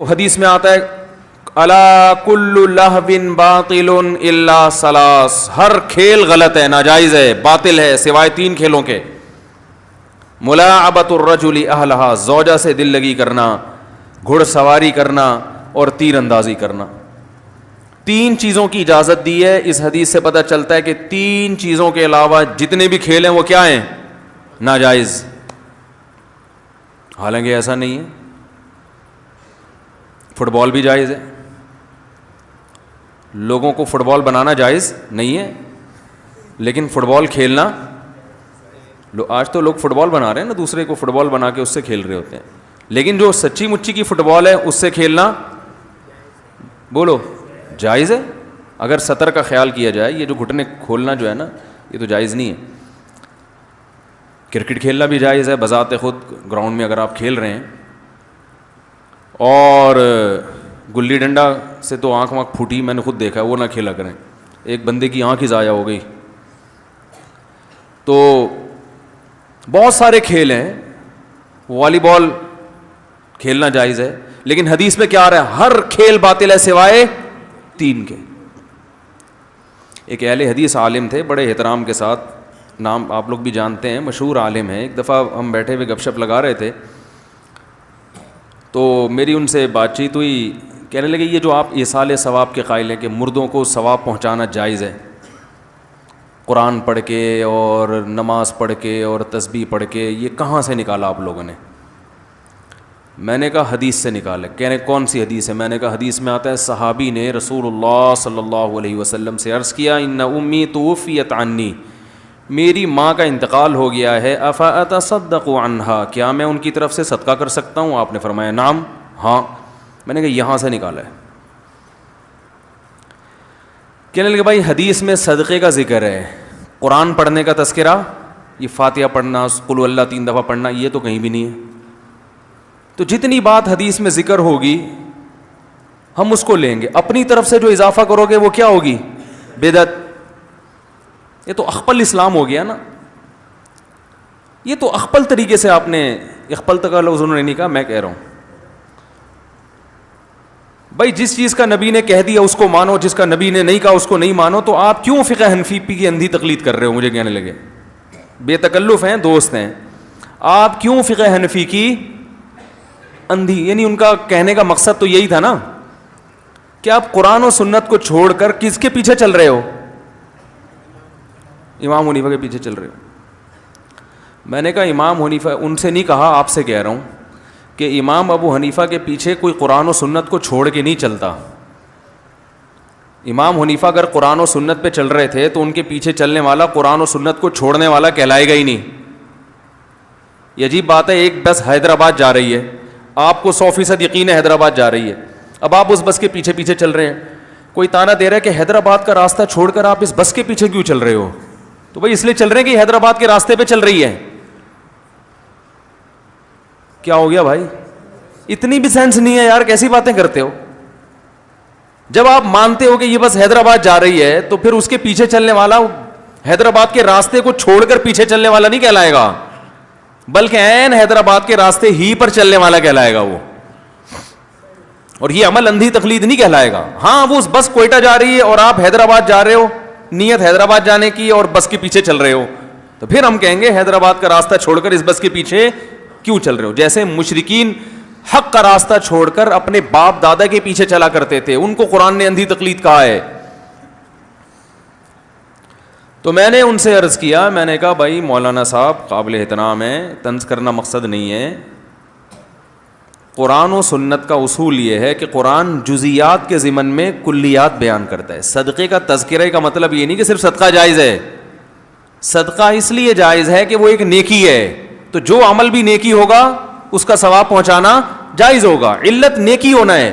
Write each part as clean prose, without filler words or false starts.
حدیث میں آتا ہے الا کل لہو باطل الا ثلاث، ہر کھیل غلط ہے، ناجائز ہے، باطل ہے سوائے 3 کھیلوں کے. ملاعبۃ الرجل اہلہا، زوجہ سے دل لگی کرنا، گھڑ سواری کرنا اور تیر اندازی کرنا. 3 چیزوں کی اجازت دی ہے. اس حدیث سے پتہ چلتا ہے کہ 3 چیزوں کے علاوہ جتنے بھی کھیل ہیں وہ کیا ہیں؟ ناجائز. حالانکہ ایسا نہیں ہے، فٹ بال بھی جائز ہے. لوگوں کو فٹ بال بنانا جائز نہیں ہے، لیکن فٹ بال کھیلنا، آج تو لوگ فٹ بال بنا رہے ہیں نا، دوسرے کو فٹ بال بنا کے اس سے کھیل رہے ہوتے ہیں. لیکن جو سچی مچی کی فٹ بال ہے اس سے کھیلنا بولو جائز ہے، اگر سطر کا خیال کیا جائے. یہ جو گھٹنے کھولنا جو ہے نا، یہ تو جائز نہیں ہے. کرکٹ کھیلنا بھی جائز ہے بذات خود، گراؤنڈ میں اگر آپ کھیل رہے ہیں. اور گلی ڈنڈا سے تو آنکھ وانکھ پھوٹی، میں نے خود دیکھا ہے، وہ نہ کھیلا کریں. ایک بندے کی آنکھ ہی ضائع ہو گئی. تو بہت سارے کھیل ہیں. والی بال کھیلنا جائز ہے، لیکن حدیث میں کیا آ رہا ہے؟ ہر کھیل باطل ہے سوائے 3 کے. ایک اہل حدیث عالم تھے بڑے احترام کے ساتھ، نام آپ لوگ بھی جانتے ہیں، مشہور عالم ہیں. ایک دفعہ ہم بیٹھے ہوئے گپ شپ لگا رہے تھے تو میری ان سے بات چیت ہوئی. کہنے لگے یہ جو آپ ایصال ثواب کے قائل ہیں کہ مردوں کو ثواب پہنچانا جائز ہے، قرآن پڑھ کے اور نماز پڑھ کے اور تسبیح پڑھ کے، یہ کہاں سے نکالا آپ لوگوں نے؟ میں نے کہا حدیث سے نکالا. کہنے کون سی حدیث ہے؟ میں نے کہا حدیث میں آتا ہے صحابی نے رسول اللہ صلی اللہ علیہ وسلم سے عرض کیا ان امی توفیت عنی، میری ماں کا انتقال ہو گیا ہے، افاتصدق عنہا، کیا میں ان کی طرف سے صدقہ کر سکتا ہوں؟ آپ نے فرمایا نعم، ہاں. میں نے کہا یہاں سے نکالا ہے. کہنے لگے بھائی حدیث میں صدقے کا ذکر ہے، قرآن پڑھنے کا تذکرہ، یہ فاتحہ پڑھنا، قل اللہ 3 دفعہ پڑھنا، یہ تو کہیں بھی نہیں ہے. تو جتنی بات حدیث میں ذکر ہوگی ہم اس کو لیں گے. اپنی طرف سے جو اضافہ کرو گے وہ کیا ہوگی؟ بدعت. یہ تو اخپل اسلام ہو گیا نا. یہ تو اخپل طریقے سے آپ نے، اخپل تک کا لفظ انہوں نے نہیں کہا، میں کہہ رہا ہوں. بھائی جس چیز کا نبی نے کہہ دیا اس کو مانو، جس کا نبی نے نہیں کہا اس کو نہیں مانو. تو آپ کیوں فقہ حنفی کی اندھی تقلید کر رہے ہو؟ مجھے کہنے لگے بے تکلف ہیں، دوست ہیں، آپ کیوں فقہ حنفی کی اندھی؟ یعنی ان کا کہنے کا مقصد تو یہی تھا نا کہ آپ قرآن و سنت کو چھوڑ کر کس کے پیچھے چل رہے ہو؟ امام حنیفہ کے پیچھے چل رہے ہو. میں نے کہا امام حنیفہ، ان سے نہیں کہا، آپ سے کہہ رہا ہوں کہ امام ابو حنیفہ کے پیچھے کوئی قرآن و سنت کو چھوڑ کے نہیں چلتا. امام حنیفہ اگر قرآن و سنت پہ چل رہے تھے تو ان کے پیچھے چلنے والا قرآن و سنت کو چھوڑنے والا کہلائے گا ہی نہیں. یہ عجیب بات ہے، ایک بس حیدرآباد جا رہی ہے، آپ کو 100% یقین ہے حیدرآباد جا رہی ہے، اب آپ اس بس کے پیچھے پیچھے چل رہے ہیں. کوئی تانا دے رہا ہے کہ حیدرآباد کا راستہ چھوڑ کر آپ اس بس کے پیچھے کیوں چل رہے ہو؟ تو بھائی اس لیے چل رہے ہیں کہ حیدرآباد کے راستے پہ چل رہی ہے. کیا ہو گیا بھائی؟ اتنی بھی سینس نہیں ہے یار، کیسی باتیں کرتے ہو؟ جب آپ مانتے ہو کہ یہ بس حیدرآباد جا رہی ہے تو پھر اس کے پیچھے چلنے والا حیدرآباد کے راستے کو چھوڑ کر پیچھے چلنے والا نہیں کہلائے گا، بلکہ عین حیدرآباد کے راستے ہی پر چلنے والا کہلائے گا وہ. اور یہ عمل اندھی تقلید نہیں کہلائے گا. ہاں وہ بس کوئٹہ جا رہی ہے اور آپ حیدرآباد جا رہے ہو، نیت حیدرآباد جانے کی اور بس کے پیچھے چل رہے ہو، تو پھر ہم کہیں گے حیدرآباد کا راستہ چھوڑ کر اس بس کے پیچھے کیوں چل رہے ہو؟ جیسے مشرکین حق کا راستہ چھوڑ کر اپنے باپ دادا کے پیچھے چلا کرتے تھے، ان کو قرآن نے اندھی تقلید کہا ہے. تو میں نے ان سے عرض کیا، میں نے کہا بھائی مولانا صاحب قابل احترام ہیں، طنز کرنا مقصد نہیں ہے. قرآن و سنت کا اصول یہ ہے کہ قرآن جزیات کے ضمن میں کلیات بیان کرتا ہے. صدقے کا تذکرہ کا مطلب یہ نہیں کہ صرف صدقہ جائز ہے. صدقہ اس لیے جائز ہے کہ وہ ایک نیکی ہے، تو جو عمل بھی نیکی ہوگا اس کا ثواب پہنچانا جائز ہوگا. علت نیکی ہونا ہے.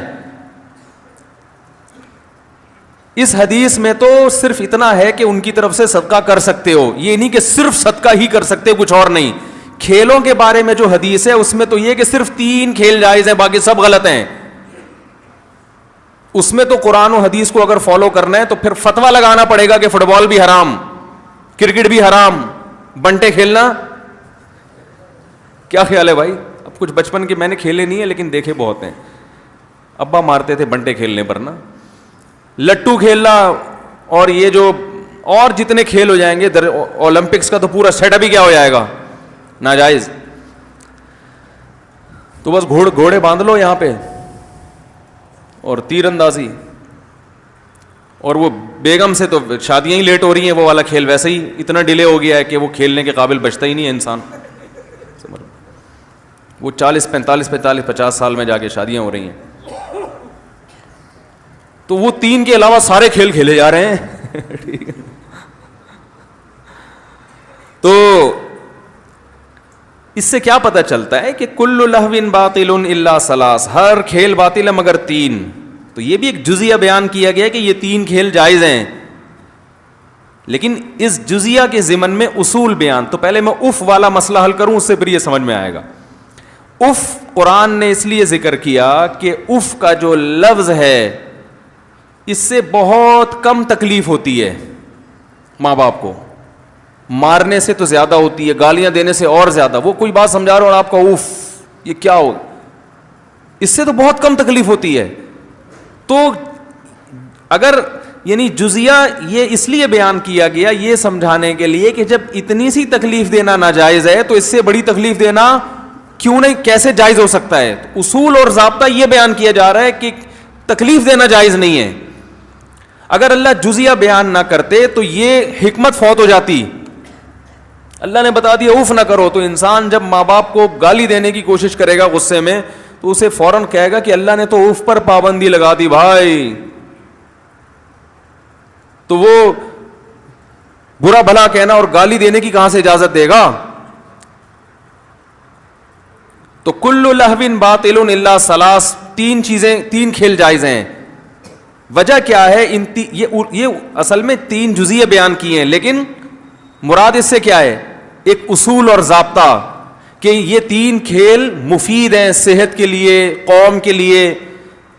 اس حدیث میں تو صرف اتنا ہے کہ ان کی طرف سے صدقہ کر سکتے ہو، یہ نہیں کہ صرف صدقہ ہی کر سکتے ہو، کچھ اور نہیں. کھیلوں کے بارے میں جو حدیث ہے اس میں تو یہ کہ صرف 3 کھیل جائز ہیں، باقی سب غلط ہیں. اس میں تو قرآن و حدیث کو اگر فالو کرنا ہے تو پھر فتویٰ لگانا پڑے گا کہ فٹ بال بھی حرام, کرکٹ بھی حرام, بنٹے کھیلنا. کیا خیال ہے بھائی؟ اب کچھ بچپن کے میں نے کھیلے نہیں ہیں لیکن دیکھے بہت ہیں. ابا مارتے تھے بنٹے کھیلنے پر نا, لٹو کھیلنا, اور یہ جو اور جتنے کھیل ہو جائیں گے, اولمپکس کا تو پورا سیٹ اپ ہی کیا ہو جائے گا, ناجائز. تو بس گھوڑے باندھ لو یہاں پہ, اور تیر اندازی, اور وہ بیگم سے تو شادیاں ہی لیٹ ہو رہی ہیں, وہ والا کھیل ویسے ہی اتنا ڈیلے ہو گیا ہے کہ وہ کھیلنے کے قابل بچتا ہی نہیں ہے انسان. وہ 40 45 50 سال میں جا کے شادیاں ہو رہی ہیں. تو وہ 3 کے علاوہ سارے کھیل کھیلے جا رہے ہیں. تو اس سے کیا پتہ چلتا ہے کہ کل لہو باطل الا ثلاث, ہر کھیل باطل ہے مگر 3. تو یہ بھی ایک جزیہ بیان کیا گیا کہ یہ 3 کھیل جائز ہیں, لیکن اس جزیہ کے ضمن میں اصول بیان. تو پہلے میں اف والا مسئلہ حل کروں, اس سے پھر یہ سمجھ میں آئے گا. اف قرآن نے اس لیے ذکر کیا کہ اف کا جو لفظ ہے اس سے بہت کم تکلیف ہوتی ہے ماں باپ کو, مارنے سے تو زیادہ ہوتی ہے, گالیاں دینے سے اور زیادہ. وہ کوئی بات سمجھا رہا ہو اور آپ کا اف یہ کیا ہو, اس سے تو بہت کم تکلیف ہوتی ہے. تو اگر یعنی جزیہ یہ اس لیے بیان کیا گیا یہ سمجھانے کے لیے کہ جب اتنی سی تکلیف دینا ناجائز ہے تو اس سے بڑی تکلیف دینا کیوں نہیں, کیسے جائز ہو سکتا ہے. اصول اور ضابطہ یہ بیان کیا جا رہا ہے کہ تکلیف دینا جائز نہیں ہے. اگر اللہ جزیہ بیان نہ کرتے تو یہ حکمت فوت ہو جاتی. اللہ نے بتا دیا اوف نہ کرو, تو انسان جب ماں باپ کو گالی دینے کی کوشش کرے گا غصے میں تو اسے فوراً کہے گا کہ اللہ نے تو اوف پر پابندی لگا دی بھائی, تو وہ برا بھلا کہنا اور گالی دینے کی کہاں سے اجازت دے گا. تو کل لہو باطل الا ثلاث, 3 چیزیں 3 کھیل جائز ہیں. وجہ کیا ہے؟ یہ اصل میں 3 جزیے بیان کیے ہیں, لیکن مراد اس سے کیا ہے؟ ایک اصول اور ضابطہ کہ یہ 3 کھیل مفید ہیں صحت کے لیے, قوم کے لیے.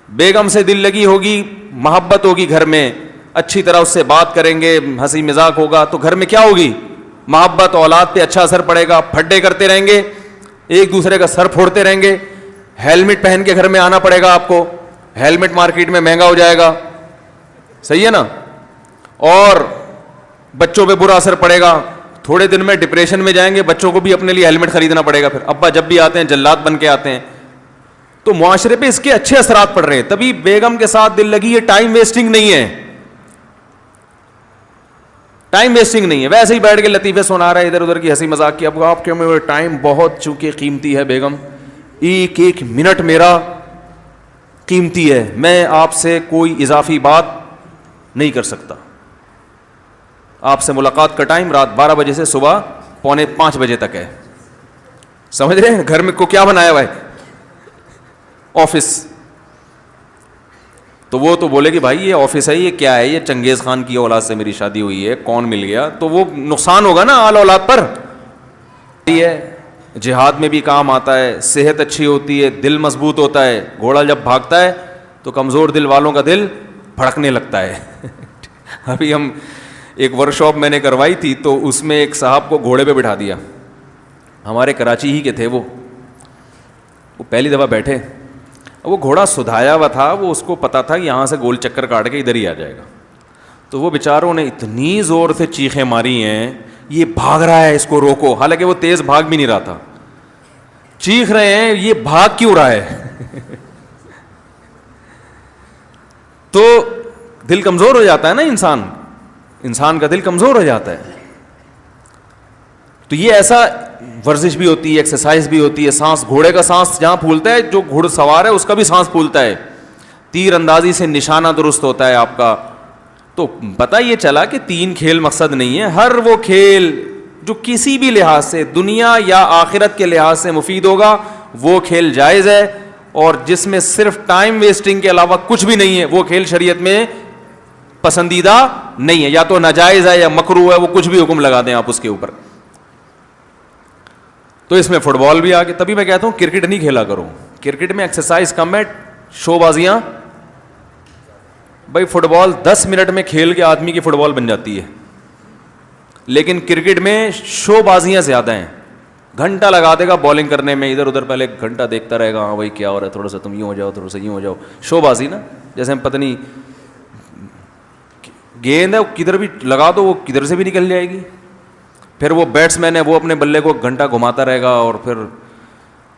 بیگم سے دل لگی ہوگی, محبت ہوگی گھر میں, اچھی طرح اس سے بات کریں گے, ہنسی مذاق ہوگا تو گھر میں کیا ہوگی؟ محبت. اولاد پہ اچھا اثر پڑے گا. پھڈے کرتے رہیں گے, ایک دوسرے کا سر پھوڑتے رہیں گے. ہیلمٹ پہن کے گھر میں آنا پڑے گا آپ کو, ہیلمٹ مارکیٹ میں مہنگا ہو جائے گا, صحیح ہے نا. اور بچوں پہ برا اثر پڑے گا, تھوڑے دن میں ڈپریشن میں جائیں گے, بچوں کو بھی اپنے لیے ہیلمٹ خریدنا پڑے گا. پھر ابا جب بھی آتے ہیں جلاد بن کے آتے ہیں. تو معاشرے پہ اس کے اچھے اثرات پڑ رہے ہیں. تبھی بیگم کے ساتھ دل لگی, یہ ٹائم ویسٹنگ نہیں ہے, ٹائم ویسٹنگ نہیں ہے. ویسے ہی بیٹھ کے لطیفے سنا رہا ہے ادھر ادھر کی ہنسی مذاق کی. اب آپ کے میں ٹائم بہت چونکہ قیمتی ہے بیگم, ایک ایک منٹ میرا قیمتی ہے, میں آپ سے کوئی اضافی بات نہیں کر سکتا. آپ سے ملاقات کا ٹائم رات 12 بجے سے صبح 4:45 بجے تک ہے. سمجھ رہے ہیں گھر میں کو کیا بنایا ہوا ہے؟ آفس. تو وہ تو بولے کہ بھائی یہ آفس ہے, یہ کیا ہے, یہ چنگیز خان کی اولاد سے میری شادی ہوئی ہے, کون مل گیا. تو وہ نقصان ہوگا نا آل اولاد پر. یہ جہاد میں بھی کام آتا ہے, صحت اچھی ہوتی ہے, دل مضبوط ہوتا ہے. گھوڑا جب بھاگتا ہے تو کمزور دل والوں کا دل پھڑکنے لگتا ہے. ابھی ہم ایک ورک شاپ میں نے کروائی تھی تو اس میں ایک صاحب کو گھوڑے پہ بٹھا دیا, ہمارے کراچی ہی کے تھے. وہ پہلی دفعہ بیٹھے, وہ گھوڑا سدھایا ہوا تھا, وہ اس کو پتا تھا یہاں سے گول چکر کاٹ کے ادھر ہی آ جائے گا. تو وہ بیچاروں نے اتنی زور سے چیخیں ماری ہیں, یہ بھاگ رہا ہے اس کو روکو. حالانکہ وہ تیز بھاگ بھی نہیں رہا تھا, چیخ رہے ہیں یہ بھاگ کیوں رہا ہے. تو دل کمزور ہو جاتا ہے نا انسان کا دل کمزور ہو جاتا ہے. تو یہ ایسا ورزش بھی ہوتی ہے, ایکسرسائز بھی ہوتی ہے. سانس, گھوڑے کا سانس جہاں پھولتا ہے, جو گھوڑ سوار ہے اس کا بھی سانس پھولتا ہے. تیر اندازی سے نشانہ درست ہوتا ہے آپ کا. تو پتہ یہ چلا کہ 3 کھیل مقصد نہیں ہے. ہر وہ کھیل جو کسی بھی لحاظ سے, دنیا یا آخرت کے لحاظ سے مفید ہوگا وہ کھیل جائز ہے. اور جس میں صرف ٹائم ویسٹنگ کے علاوہ کچھ بھی نہیں ہے وہ کھیل شریعت میں پسندیدہ نہیں ہے. یا تو ناجائز ہے یا مکروہ ہے, وہ کچھ بھی حکم لگا دیں آپ اس کے اوپر. تو اس میں فٹ بال بھی آگے. تبھی میں کہتا ہوں کرکٹ نہیں کھیلا کرو, کرکٹ میں ایکسرسائز کم ہے, شو بازیاں بھائی فٹ بال 10 منٹ میں کھیل کے آدمی کی فٹ بال بن جاتی ہے, لیکن کرکٹ میں شو بازیاں زیادہ ہیں. گھنٹہ لگا دے گا بالنگ کرنے میں, ادھر ادھر پہلے گھنٹہ دیکھتا رہے گا, ہاں بھائی کیا ہو رہا ہے, تھوڑا سا تم یوں ہو جاؤ, تھوڑا سا یوں ہو جاؤ, شو بازی نا. جیسے ہم پتہ نہیں گیند ہے کدھر بھی لگا دو وہ کدھر سے بھی نکل جائے گی, پھر وہ بیٹس مین ہے وہ اپنے بلے کو گھنٹہ گھماتا رہے گا, اور پھر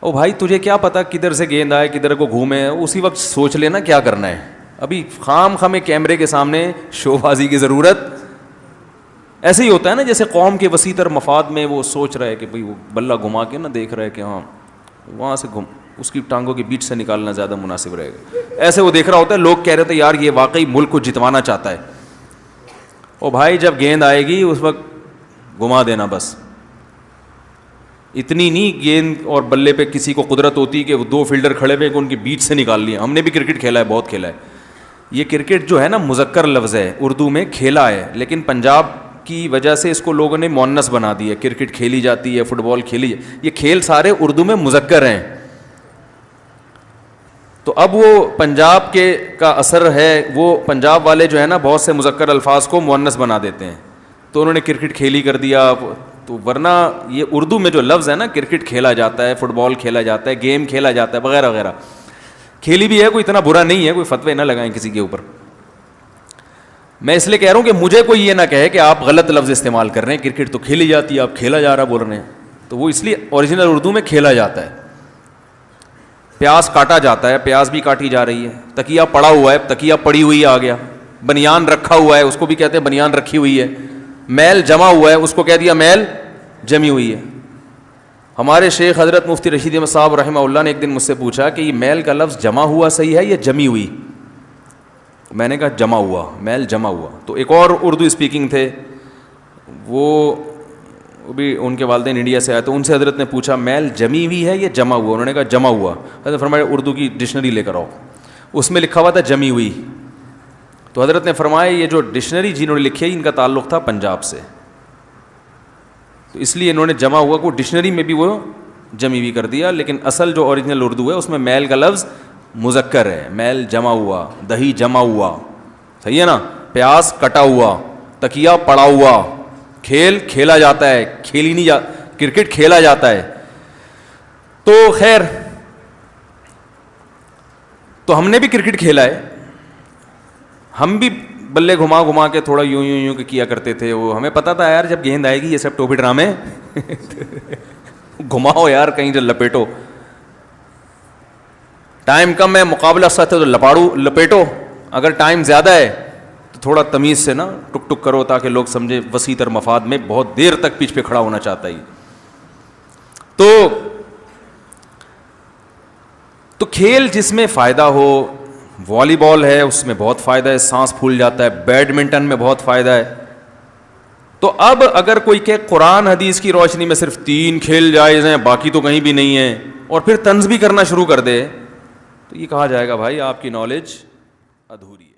او بھائی تجھے کیا پتا کدھر سے گیند آئے کدھر کو گھومے, اسی وقت سوچ لینا کیا کرنا ہے. ابھی خام خامے کیمرے کے سامنے شو بازی کی ضرورت. ایسے ہی ہوتا ہے نا, جیسے قوم کے وسیع تر مفاد میں وہ سوچ رہا ہے کہ بھئی وہ بلہ گھما کے نا دیکھ رہا ہے کہ ہاں وہاں سے اس کی ٹانگوں کے بیچ سے نکالنا زیادہ مناسب رہے گا. ایسے وہ دیکھ رہا ہوتا ہے, لوگ کہہ رہے تھے یار یہ واقعی ملک کو جتوانا چاہتا ہے. او بھائی جب گیند آئے گی اس وقت گھما دینا بس. اتنی نہیں گیند اور بلے پہ کسی کو قدرت ہوتی کہ وہ 2 فیلڈر کھڑے ہوئے کہ ان کے بیچ سے نکال لیا. ہم نے بھی کرکٹ کھیلا ہے, بہت کھیلا ہے. یہ کرکٹ جو ہے نا مذکر لفظ ہے, اردو میں کھیلا ہے, لیکن پنجاب کی وجہ سے اس کو لوگوں نے مؤنث بنا دی ہے. کرکٹ کھیلی جاتی ہے, فٹ بال کھیلی, یہ کھیل سارے اردو میں مذکر ہیں. تو اب وہ پنجاب کے کا اثر ہے, وہ پنجاب والے جو ہے نا بہت سے مذکر الفاظ کو مؤنث بنا دیتے ہیں, تو انہوں نے کرکٹ کھیلی کر دیا. تو ورنہ یہ اردو میں جو لفظ ہے نا, کرکٹ کھیلا جاتا ہے, فٹ بال کھیلا جاتا ہے, گیم کھیلا جاتا ہے وغیرہ وغیرہ. کھیلی بھی ہے, کوئی اتنا برا نہیں ہے, کوئی فتوے نہ لگائیں کسی کے اوپر. میں اس لیے کہہ رہا ہوں کہ مجھے کوئی یہ نہ کہے کہ آپ غلط لفظ استعمال کر رہے ہیں, کرکٹ تو کھیلی جاتی ہے آپ کھیلا جا رہا بول رہے ہیں. تو وہ اس لیے اوریجنل اردو میں کھیلا جاتا ہے. پیاز کاٹا جاتا ہے, پیاز بھی کاٹی جا رہی ہے. تکیہ پڑا ہوا ہے, تکیہ پڑی ہوئی آ گیا. بنیان رکھا ہوا ہے, اس کو بھی کہتے ہیں بنیان رکھی ہوئی ہے. میل جمع ہوا ہے, اس کو کہہ دیا میل جمی ہوئی ہے. ہمارے شیخ حضرت مفتی رشید احمد صاحب رحمہ اللہ نے ایک دن مجھ سے پوچھا کہ یہ میل کا لفظ جمع ہوا صحیح ہے یا جمی ہوئی. میں نے کہا جمع ہوا, میل جمع ہوا. تو ایک اور اردو اسپیکنگ تھے, وہ بھی ان کے والدین انڈیا سے آئے, تو ان سے حضرت نے پوچھا میل جمی ہوئی ہے یا جمع ہوا. انہوں نے کہا جمع ہوا. حضرت فرمایا اردو کی ڈکشنری لے کر آؤ, اس میں لکھا ہوا تھا جمی ہوئی. تو حضرت نے فرمایا یہ جو ڈکشنری جنہوں نے لکھی ہے ان کا تعلق تھا پنجاب سے, تو اس لیے انہوں نے جمع ہوا کو ڈکشنری میں بھی وہ جمی ہوئی کر دیا. لیکن اصل جو اوریجنل اردو ہے اس میں میل کا لفظ مذکر ہے. میل جمع ہوا, دہی جمع ہوا, صحیح ہے نا, پیاز کٹا ہوا, تکیہ پڑا ہوا, کھیل کھیلا جاتا ہے, کھیلی نہیں کرکٹ کھیلا جاتا ہے. تو خیر, تو ہم نے بھی کرکٹ کھیلا ہے, ہم بھی بلے گھما گھما کے تھوڑا یوں یوں یوں کیا کرتے تھے. وہ ہمیں پتا تھا یار جب گیند آئے گی یہ سب ٹوپی ڈرامے گھماؤ یار کہیں جو لپیٹو, ٹائم کم ہے مقابلہ سخت ہے تو لپیٹو, اگر ٹائم زیادہ ہے تو تھوڑا تمیز سے نا ٹک ٹک کرو تاکہ لوگ سمجھے وسیع تر مفاد میں بہت دیر تک پیچھ پہ کھڑا ہونا چاہتا ہے. تو کھیل جس میں فائدہ ہو, والی بال ہے اس میں بہت فائدہ ہے, سانس پھول جاتا ہے. بیڈمنٹن میں بہت فائدہ ہے. تو اب اگر کوئی کہ قرآن حدیث کی روشنی میں صرف 3 کھیل جائز ہیں باقی تو کہیں بھی نہیں ہیں, اور پھر طنز بھی کرنا شروع کر دے, تو یہ کہا جائے گا بھائی آپ کی نالج ادھوری.